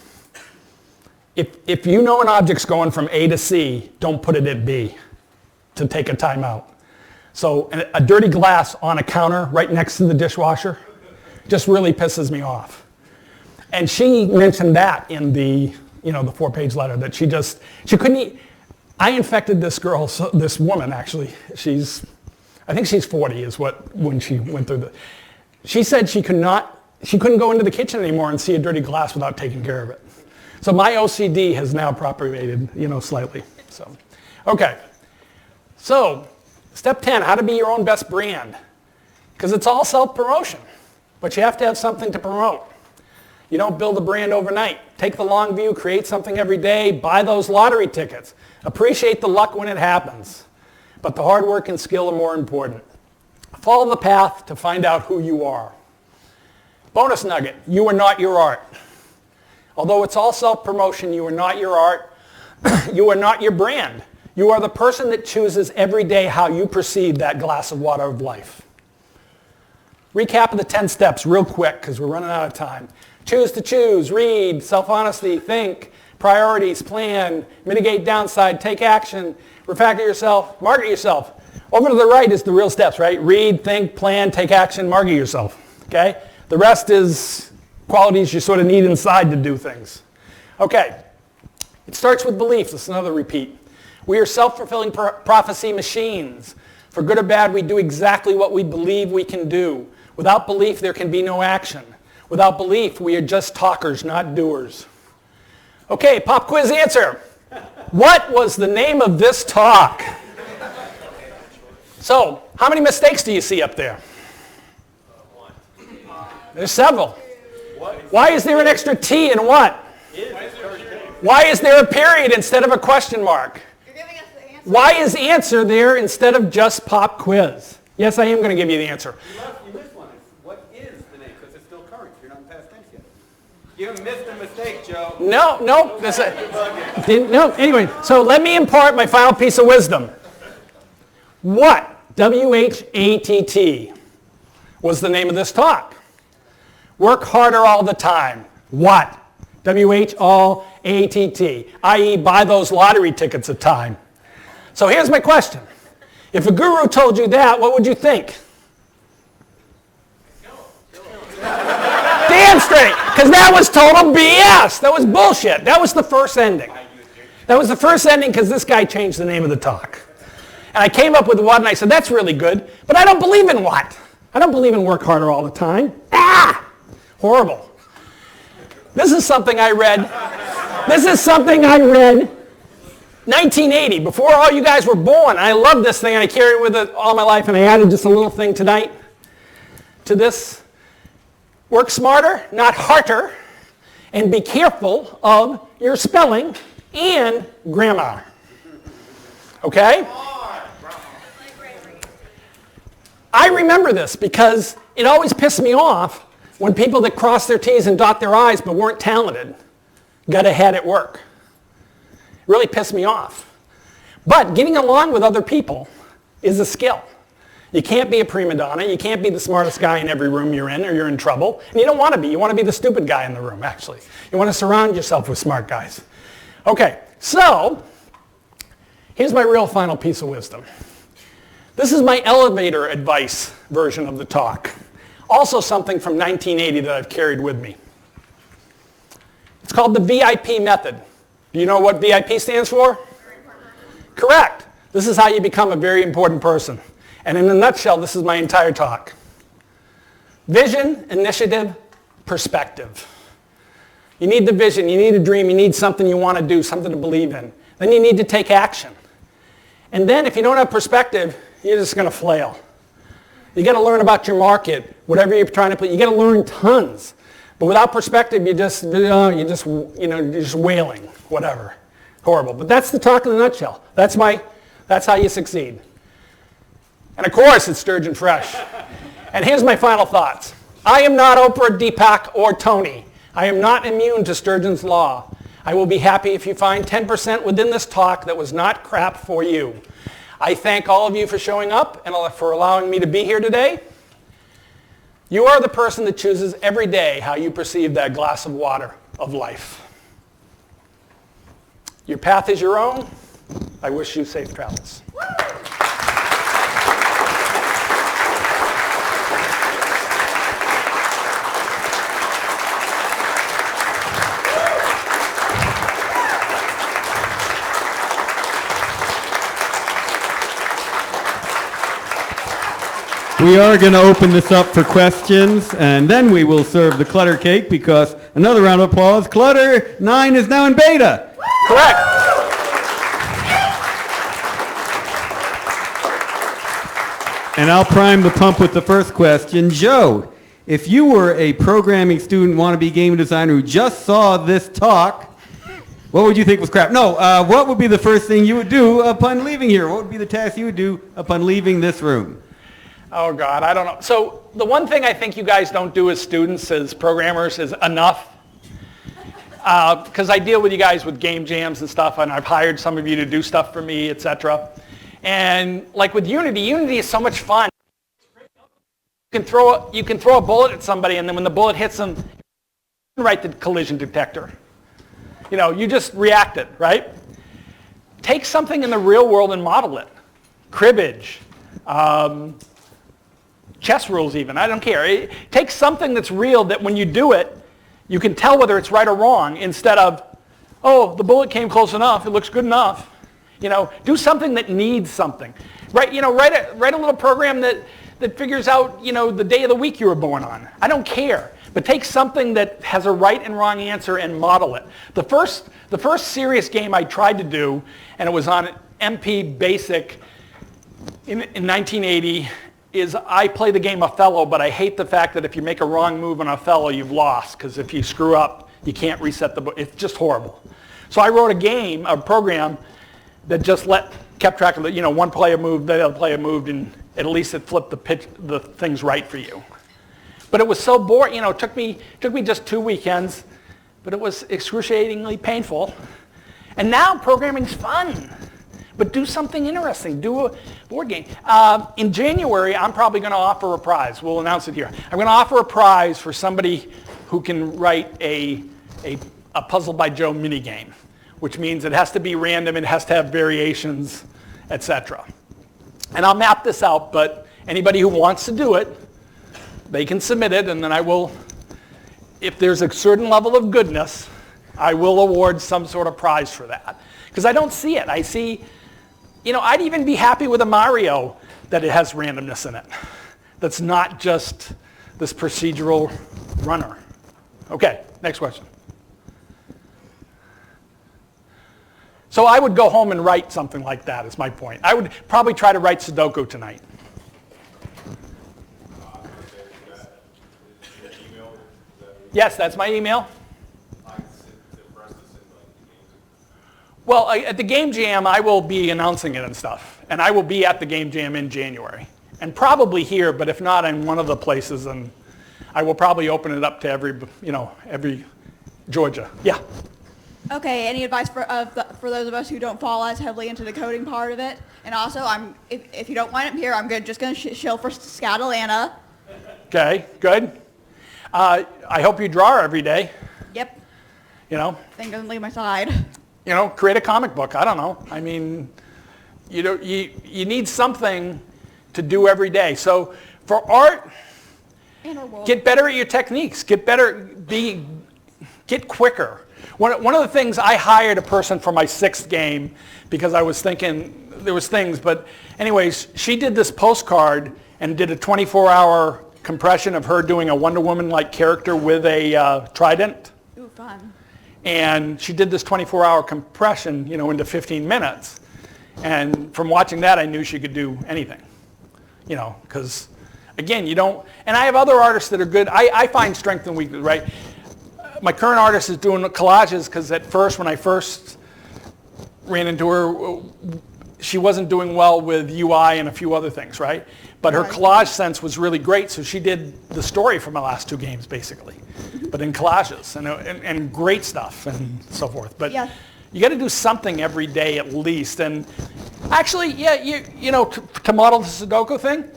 S1: If you know an object's going from A to C, don't put it at B to take a time out. So a dirty glass on a counter right next to the dishwasher just really pisses me off. And she mentioned that in the 4-page letter that she couldn't eat. I infected this girl, this woman actually. I think she's 40 when she went through she said she couldn't go into the kitchen anymore and see a dirty glass without taking care of it. So my OCD has now propagated, slightly. So, okay. So, step 10, how to be your own best brand. Because it's all self-promotion, but you have to have something to promote. You don't build a brand overnight. Take the long view, create something every day, buy those lottery tickets. Appreciate the luck when it happens. But the hard work and skill are more important. Follow the path to find out who you are. Bonus nugget, you are not your art. Although it's all self-promotion, you are not your art. You are not your brand. You are the person that chooses every day how you perceive that glass of water of life. Recap of the 10 steps real quick because we're running out of time. Choose to choose, read, self-honesty, think, priorities, plan, mitigate downside, take action, refactor yourself, market yourself. Over to the right is the real steps, right? Read, think, plan, take action, market yourself. Okay? The rest is qualities you sort of need inside to do things. Okay. It starts with belief. This is another repeat. We are self-fulfilling prophecy machines. For good or bad, we do exactly what we believe we can do. Without belief, there can be no action. Without belief, we are just talkers, not doers. Okay, pop quiz answer. What was the name of this talk? So, how many mistakes do you see up there? There's several. Why is there an extra T in what? Why is there a period instead of a question mark?
S2: You're giving us the
S1: Why is answer there instead of just pop quiz? Yes, I am going to give you the answer.
S2: You missed one. What is the name? Because it's still current. You're not in past tense yet. You missed a mistake, Joe.
S1: No. No. Anyway, so let me impart my final piece of wisdom. What, W-H-A-T-T, was the name of this talk? Work harder all the time. What? W-H-A-T-T, i.e. buy those lottery tickets of time. So here's my question. If a guru told you that, what would you think? Damn straight, because that was total BS. That was bullshit. That was the first ending. That was the first ending because this guy changed the name of the talk. And I came up with what, and I said, that's really good, but I don't believe in what? I don't believe in work harder all the time. Horrible. This is something I read. 1980, before all you guys were born. I love this thing, and I carry it with it all my life, and I added just a little thing tonight to this. Work smarter, not harder, and be careful of your spelling and grammar. Okay? I remember this because it always pissed me off when people that crossed their T's and dot their I's but weren't talented got ahead at work. It really pissed me off. But getting along with other people is a skill. You can't be a prima donna. You can't be the smartest guy in every room you're in or you're in trouble. And you don't want to be. You want to be the stupid guy in the room, actually. You want to surround yourself with smart guys. Okay, so here's my real final piece of wisdom. This is my elevator advice version of the talk. Also something from 1980 that I've carried with me. It's called the VIP method. Do you know what VIP stands for? Correct. This is how you become a very important person. And in a nutshell, this is my entire talk. Vision, initiative, perspective. You need the vision, you need a dream, you need something you want to do, something to believe in. Then you need to take action. And then if you don't have perspective, you're just going to flail. You got to learn about your market, whatever you're trying to put. You got to learn tons. But without perspective, you're just wailing, whatever. Horrible. But that's the talk in a nutshell. That's how you succeed. And of course, it's Sturgeon Fresh. And here's my final thoughts. I am not Oprah, Deepak, or Tony. I am not immune to Sturgeon's law. I will be happy if you find 10% within this talk that was not crap for you. I thank all of you for showing up and for allowing me to be here today. You are the person that chooses every day how you perceive that glass of water of life. Your path is your own. I wish you safe travels.
S3: We are going to open this up for questions, and then we will serve the clutter cake because another round of applause. Clutter 9 is now in beta.
S1: Correct.
S3: And I'll prime the pump with the first question. Joe, if you were a programming student, wannabe game designer who just saw this talk, what would you think was crap? No, what would be the first thing you would do upon leaving here? What would be the task you would do upon leaving this room?
S1: Oh, God, I don't know. So the one thing I think you guys don't do as students, as programmers, is enough. Because I deal with you guys with game jams and stuff, and I've hired some of you to do stuff for me, etc. And like with Unity is so much fun. You can throw a bullet at somebody, and then when the bullet hits them, you write the collision detector. You know, you just react it, right? Take something in the real world and model it. Cribbage. Chess rules even, I don't care. Take something that's real that when you do it, you can tell whether it's right or wrong instead of, oh, the bullet came close enough, it looks good enough. You know, do something that needs something. Write a little program that figures out, the day of the week you were born on. I don't care. But take something that has a right and wrong answer and model it. The first serious game I tried to do, and it was on MP Basic in 1980, is I play the game Othello, but I hate the fact that if you make a wrong move on Othello, you've lost, because if you screw up, you can't reset the book. It's just horrible. So I wrote a program that just let kept track of one player moved, the other player moved, and at least it flipped the things right for you. But it was so boring, it took me just 2 weekends, but it was excruciatingly painful. And now programming's fun. But do something interesting. Do a board game. In January, I'm probably going to offer a prize. We'll announce it here. I'm going to offer a prize for somebody who can write a Puzzle by Joe minigame, which means it has to be random, it has to have variations, etc. And I'll map this out, but anybody who wants to do it, they can submit it, and then I will, if there's a certain level of goodness, I will award some sort of prize for that. Because I don't see it. I see, I'd even be happy with a Mario that it has randomness in it. That's not just this procedural runner. Okay, next question. So I would go home and write something like that, is my point. I would probably try to write Sudoku tonight. Yes, that's my email. Well, at the Game Jam, I will be announcing it and stuff. And I will be at the Game Jam in January. And probably here, but if not in one of the places, and I will probably open it up to every Georgia. Yeah.
S4: Okay, any advice for those of us who don't fall as heavily into the coding part of it? And also, if you don't wind up here, I'm just going to shill for Scout Atlanta.
S1: Okay, good. I hope you draw every day.
S4: Yep.
S1: Thing
S4: doesn't leave my side.
S1: Create a comic book. I don't know. I mean, you need something to do every day. So for art, get better at your techniques. Get quicker. One of the things, I hired a person for my 6th game because I was thinking there was things, but anyways, she did this postcard and did a 24-hour compression of her doing a Wonder Woman-like character with a trident.
S4: Ooh, fun.
S1: And she did this 24-hour compression, into 15 minutes. And from watching that, I knew she could do anything. Because, again, you don't... And I have other artists that are good. I find strength and weakness, right? My current artist is doing collages because at first, when I first ran into her, she wasn't doing well with UI and a few other things, right? But her collage sense was really great, so she did the story for my last 2 games, basically. But in collages and great stuff and so forth. But you got to do something every day at least. And actually, to model the Sudoku thing,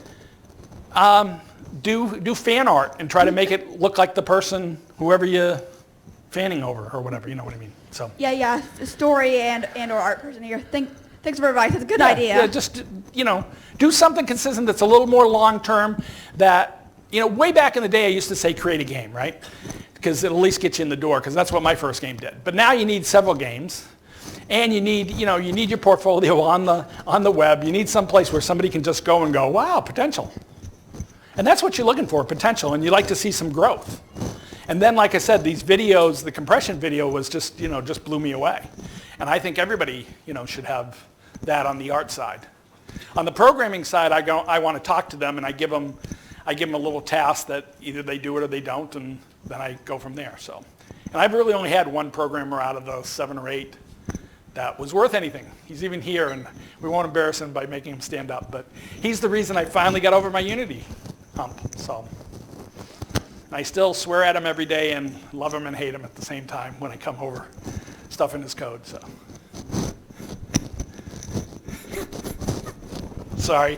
S1: do fan art and try to make it look like the person, whoever you're fanning over or whatever. You know what I mean? So. Yeah.
S4: Story and or art person here. Thanks for advice. It's a good idea.
S1: Yeah, just, do something consistent that's a little more long-term that, way back in the day I used to say create a game, right? Because it'll at least get you in the door, because that's what my first game did. But now you need several games, and you need your portfolio on the web. You need some place where somebody can just go and go, wow, potential. And that's what you're looking for, potential, and you like to see some growth. And then, like I said, these videos, the compression video was just blew me away. And I think everybody, should have that on the art side. On the programming side, I want to talk to them, and I give them a little task that either they do it or they don't, and then I go from there. So, and I've really only had one programmer out of those 7 or 8 that was worth anything. He's even here, and we won't embarrass him by making him stand up, but he's the reason I finally got over my Unity hump. So, I still swear at him every day and love him and hate him at the same time when I come over stuff in his code. So, sorry.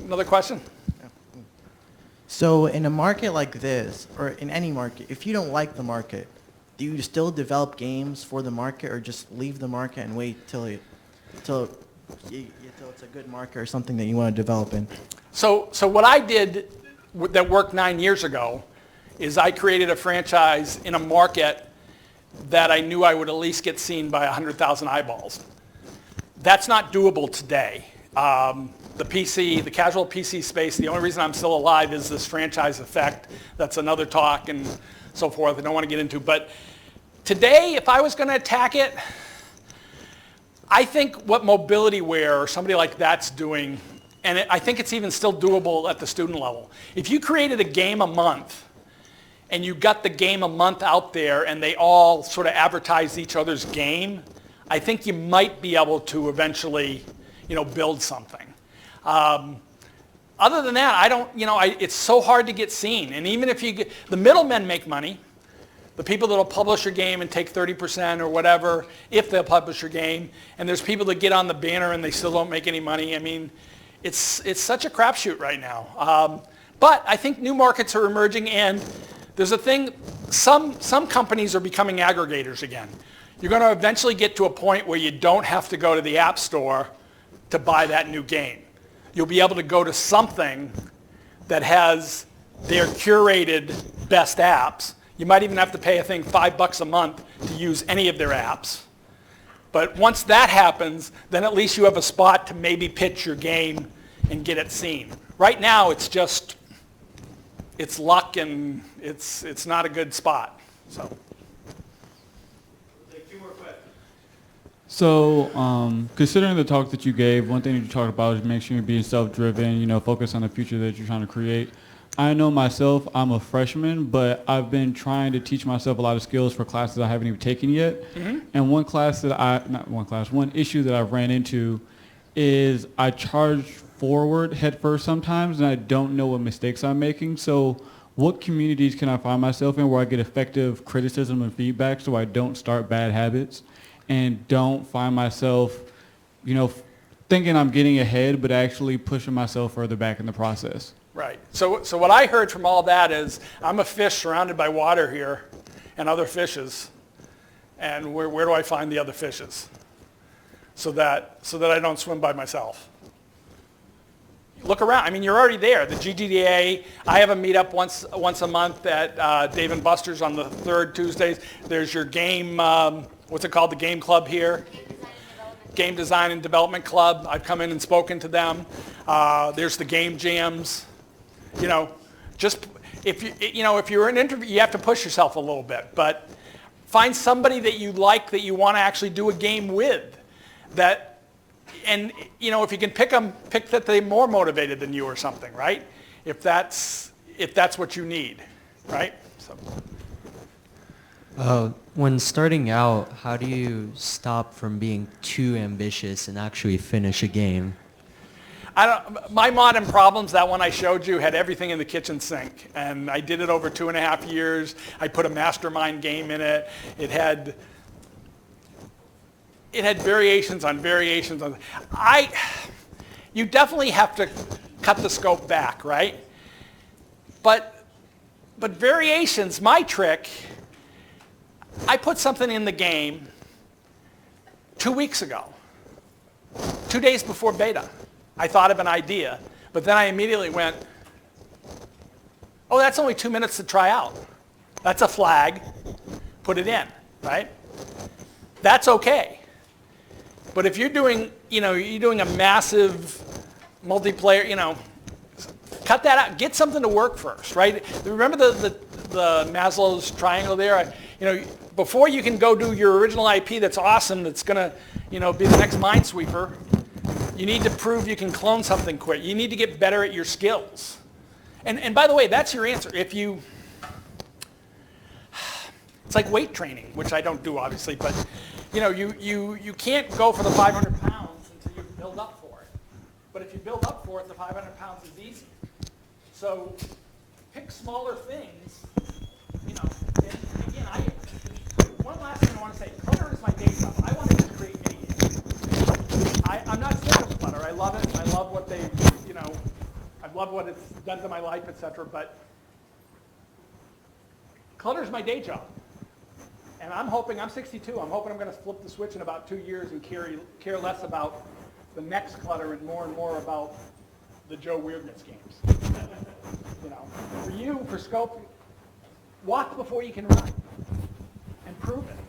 S1: Another question?
S5: So in a market like this, or in any market, if you don't like the market, do you still develop games for the market, or just leave the market and wait till it's a good market or something that you want to develop in?
S1: So what I did that worked 9 years ago is I created a franchise in a market that I knew I would at least get seen by 100,000 eyeballs. That's not doable today. The casual PC space, the only reason I'm still alive is this franchise effect. That's another talk and so forth I don't want to get into. But today, if I was going to attack it, I think what MobilityWare or somebody like that's doing, and I think it's even still doable at the student level. If you created a game a month and you got the game a month out there and they all sort of advertise each other's game, I think you might be able to eventually, build something. Other than that, I don't, it's so hard to get seen. And even if the middlemen make money, the people that will publish your game and take 30% or whatever, if they'll publish your game, and there's people that get on the banner and they still don't make any money. I mean, it's such a crapshoot right now. But I think new markets are emerging, and there's a thing, some companies are becoming aggregators again. You're going to eventually get to a point where you don't have to go to the App Store to buy that new game. You'll be able to go to something that has their curated best apps. You might even have to pay, I think, $5 a month to use any of their apps. But once that happens, then at least you have a spot to maybe pitch your game and get it seen. Right now, it's luck, and it's not a good spot. So.
S2: We'll take 2 more questions.
S6: So, considering the talk that you gave, one thing that you talked about is make sure you're being self-driven, focus on the future that you're trying to create. I know myself, I'm a freshman, but I've been trying to teach myself a lot of skills for classes I haven't even taken yet. Mm-hmm. And one issue that I've ran into is I charge forward head first sometimes, and I don't know what mistakes I'm making. So what communities can I find myself in where I get effective criticism and feedback so I don't start bad habits and don't find myself, thinking I'm getting ahead, but actually pushing myself further back in the process?
S1: Right. So what I heard from all that is I'm a fish surrounded by water here and other fishes. And where do I find the other fishes? So that I don't swim by myself. Look around. I mean, you're already there. The GGDA, I have a meetup once a month at Dave & Buster's on the 3rd Tuesdays. There's your game, what's it called, the game club here? Game Design and Development Club. I've come in and spoken to them. There's the game jams. Just if you're in an interview, you have to push yourself a little bit, but find somebody that you like, that you want to actually do a game with, and if you can pick that they're more motivated than you or something, right? If that's what you need, right? So.
S7: When starting out, how do you stop from being too ambitious and actually finish a game?
S1: My Modern Problems, that one I showed you, had everything in the kitchen sink. And I did it over 2.5 years. I put a mastermind game in it. It had variations on variations on. You definitely have to cut the scope back, right? But variations, my trick, I put something in the game 2 weeks ago, 2 days before beta. I thought of an idea, but then I immediately went, oh, that's only 2 minutes to try out. That's a flag. Put it in, right? That's okay. But if you're doing, a massive multiplayer, cut that out. Get something to work first, right? Remember the Maslow's triangle there? Before you can go do your original IP that's awesome, that's going to, be the next Minesweeper, you need to prove you can clone something quick. You need to get better at your skills. And by the way, that's your answer. It's like weight training, which I don't do obviously, but you can't go for the 500 pounds until you build up for it. But if you build up for it, the 500 pounds is easy. So pick smaller things, and again, one last thing I want to say, clutter is my day job. I want to just create mini games. I'm not sick of clutter. I love it. I love what I love what it's done to my life, etc. But clutter is my day job. And I'm 62, I'm hoping I'm going to flip the switch in about 2 years and care less about the next clutter and more about the Joe Weirdness games. For you, for scope, walk before you can run. And prove it.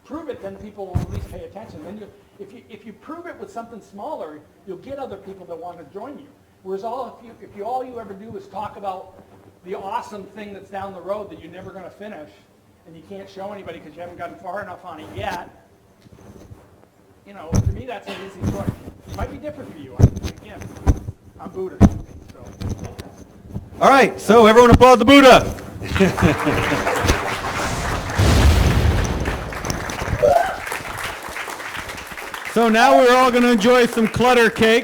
S1: Prove it, then people will at least pay attention. Then if you prove it with something smaller, you'll get other people that want to join you. Whereas if all you ever do is talk about the awesome thing that's down the road that you're never going to finish, and you can't show anybody because you haven't gotten far enough on it yet, to me that's an easy choice. It might be different for you. Again, I'm Buddha. So.
S3: All right, so everyone applaud the Buddha. So now we're all going to enjoy some clutter cakes.